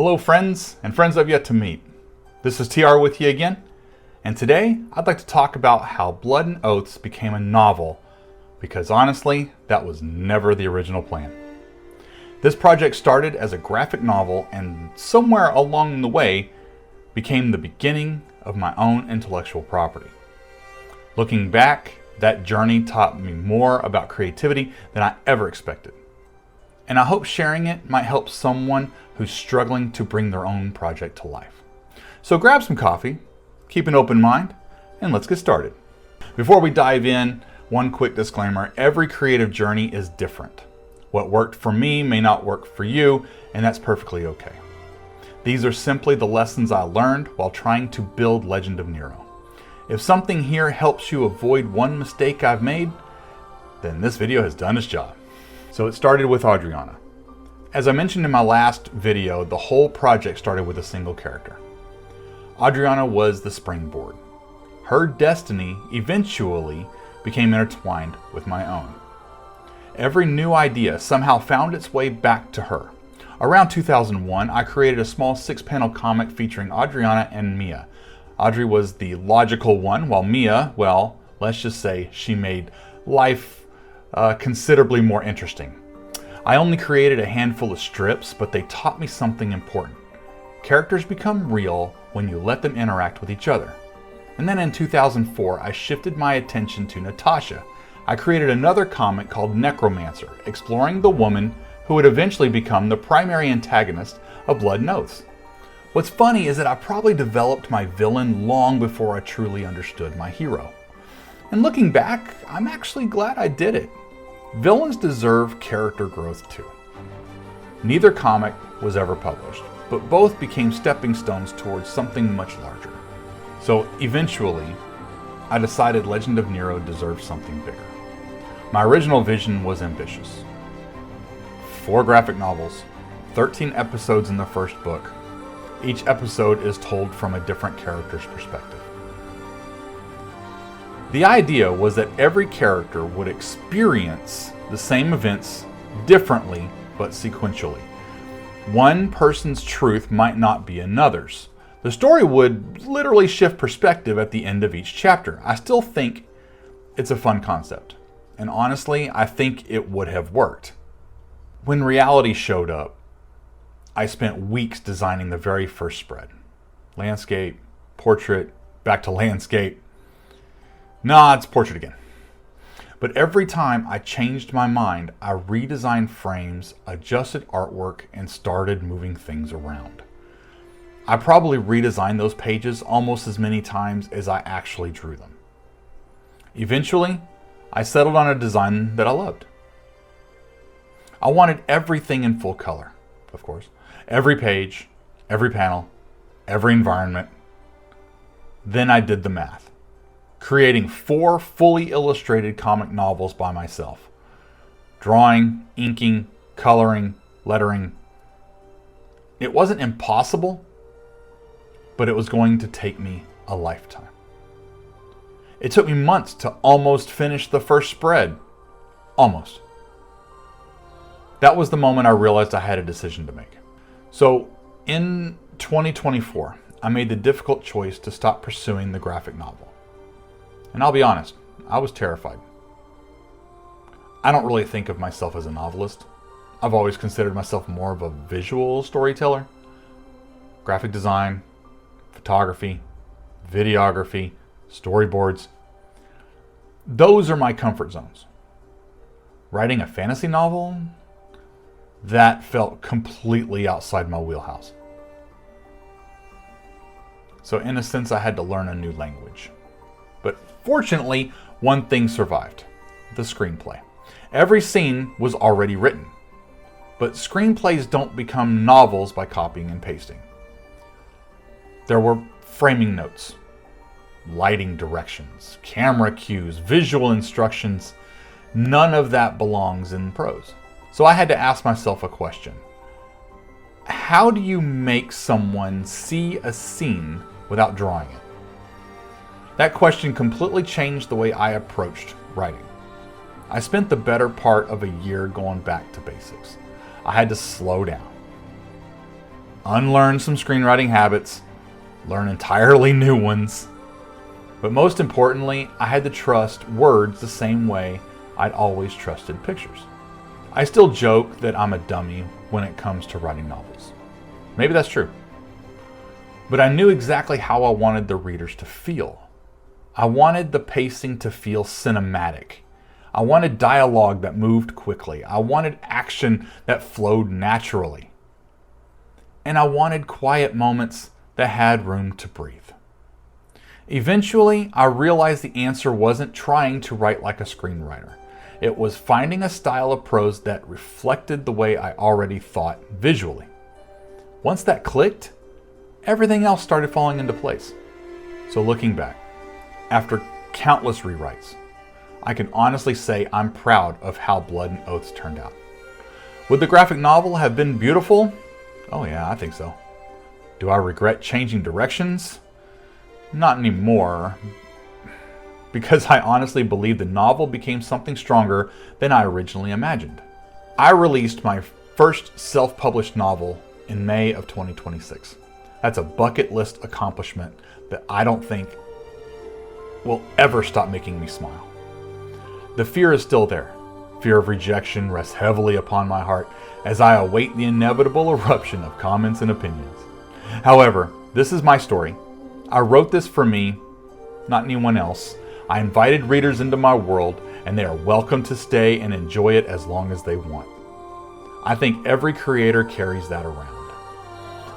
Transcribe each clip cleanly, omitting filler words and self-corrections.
Hello friends and friends I've yet to meet. This is TR with you again, and today I'd like to talk about how Blood and Oaths became a novel, because honestly, that was never the original plan. This project started as a graphic novel and somewhere along the way became the beginning of my own intellectual property. Looking back, that journey taught me more about creativity than I ever expected. And I hope sharing it might help someone who's struggling to bring their own project to life. So grab some coffee, keep an open mind, and let's get started. Before we dive in, one quick disclaimer: every creative journey is different. What worked for me may not work for you, and that's perfectly okay. These are simply the lessons I learned while trying to build Legend of Nero. If something here helps you avoid one mistake I've made, then this video has done its job. So it started with Adrianna. As I mentioned in my last video, the whole project started with a single character. Adrianna was the springboard. Her destiny eventually became intertwined with my own. Every new idea somehow found its way back to her. Around 2001, I created a small 6-panel comic featuring Adrianna and Mia. Audrey was the logical one, while Mia, well, let's just say she made life considerably more interesting. I only created a handful of strips, but they taught me something important. Characters become real when you let them interact with each other. And then in 2004, I shifted my attention to Natasha. I created another comic called Necromancer, exploring the woman who would eventually become the primary antagonist of Blood and Oaths. What's funny is that I probably developed my villain long before I truly understood my hero. And looking back, I'm actually glad I did it. Villains deserve character growth too. Neither comic was ever published, but both became stepping stones towards something much larger. So eventually, I decided Legend of Nero deserved something bigger. My original vision was ambitious. 4 graphic novels, 13 episodes in the first book. Each episode is told from a different character's perspective. The idea was that every character would experience the same events differently but sequentially. One person's truth might not be another's. The story would literally shift perspective at the end of each chapter. I still think it's a fun concept, and honestly, I think it would have worked. When reality showed up, I spent weeks designing the very first spread. Landscape, portrait, back to landscape. Nah, it's portrait again. But every time I changed my mind, I redesigned frames, adjusted artwork, and started moving things around. I probably redesigned those pages almost as many times as I actually drew them. Eventually, I settled on a design that I loved. I wanted everything in full color, of course. Every page, every panel, every environment. Then I did the math, creating 4 fully illustrated comic novels by myself. Drawing, inking, coloring, lettering. It wasn't impossible, but it was going to take me a lifetime. It took me months to almost finish the first spread. Almost. That was the moment I realized I had a decision to make. So in 2024, I made the difficult choice to stop pursuing the graphic novel. And I'll be honest, I was terrified. I don't really think of myself as a novelist. I've always considered myself more of a visual storyteller. Graphic design, photography, videography, storyboards. Those are my comfort zones. Writing a fantasy novel? That felt completely outside my wheelhouse. So in a sense, I had to learn a new language. But fortunately, one thing survived: the screenplay. Every scene was already written. But screenplays don't become novels by copying and pasting. There were framing notes, lighting directions, camera cues, visual instructions. None of that belongs in prose. So I had to ask myself a question. How do you make someone see a scene without drawing it? That question completely changed the way I approached writing. I spent the better part of a year going back to basics. I had to slow down. unlearn some screenwriting habits, learn entirely new ones. But most importantly, I had to trust words the same way I'd always trusted pictures. I still joke that I'm a dummy when it comes to writing novels. Maybe that's true. But I knew exactly how I wanted the readers to feel. I wanted the pacing to feel cinematic. I wanted dialogue that moved quickly. I wanted action that flowed naturally. And I wanted quiet moments that had room to breathe. Eventually, I realized the answer wasn't trying to write like a screenwriter. It was finding a style of prose that reflected the way I already thought visually. Once that clicked, everything else started falling into place. So looking back, after countless rewrites, I can honestly say I'm proud of how Blood and Oaths turned out. Would the graphic novel have been beautiful? Oh yeah, I think so. Do I regret changing directions? Not anymore, because I honestly believe the novel became something stronger than I originally imagined. I released my first self-published novel in May of 2026. That's a bucket list accomplishment that I don't think will ever stop making me smile. The fear is still there. Fear of rejection rests heavily upon my heart as I await the inevitable eruption of comments and opinions. However, this is my story. I wrote this for me, not anyone else. I invited readers into my world, and they are welcome to stay and enjoy it as long as they want. I think every creator carries that around.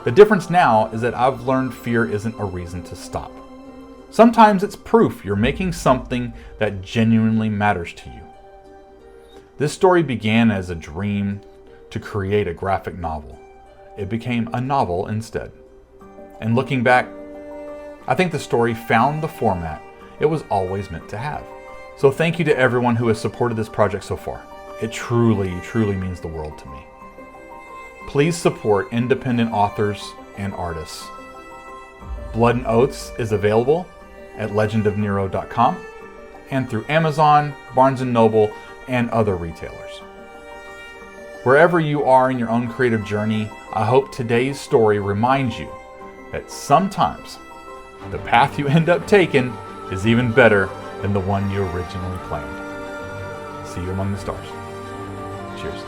The difference now is that I've learned fear isn't a reason to stop. Sometimes it's proof you're making something that genuinely matters to you. This story began as a dream to create a graphic novel. It became a novel instead. And looking back, I think the story found the format it was always meant to have. So thank you to everyone who has supported this project so far. It truly, truly means the world to me. Please support independent authors and artists. Blood and Oaths is available at legendofnero.com and through Amazon, Barnes & Noble, and other retailers. Wherever you are in your own creative journey, I hope today's story reminds you that sometimes the path you end up taking is even better than the one you originally planned. See you among the stars. Cheers.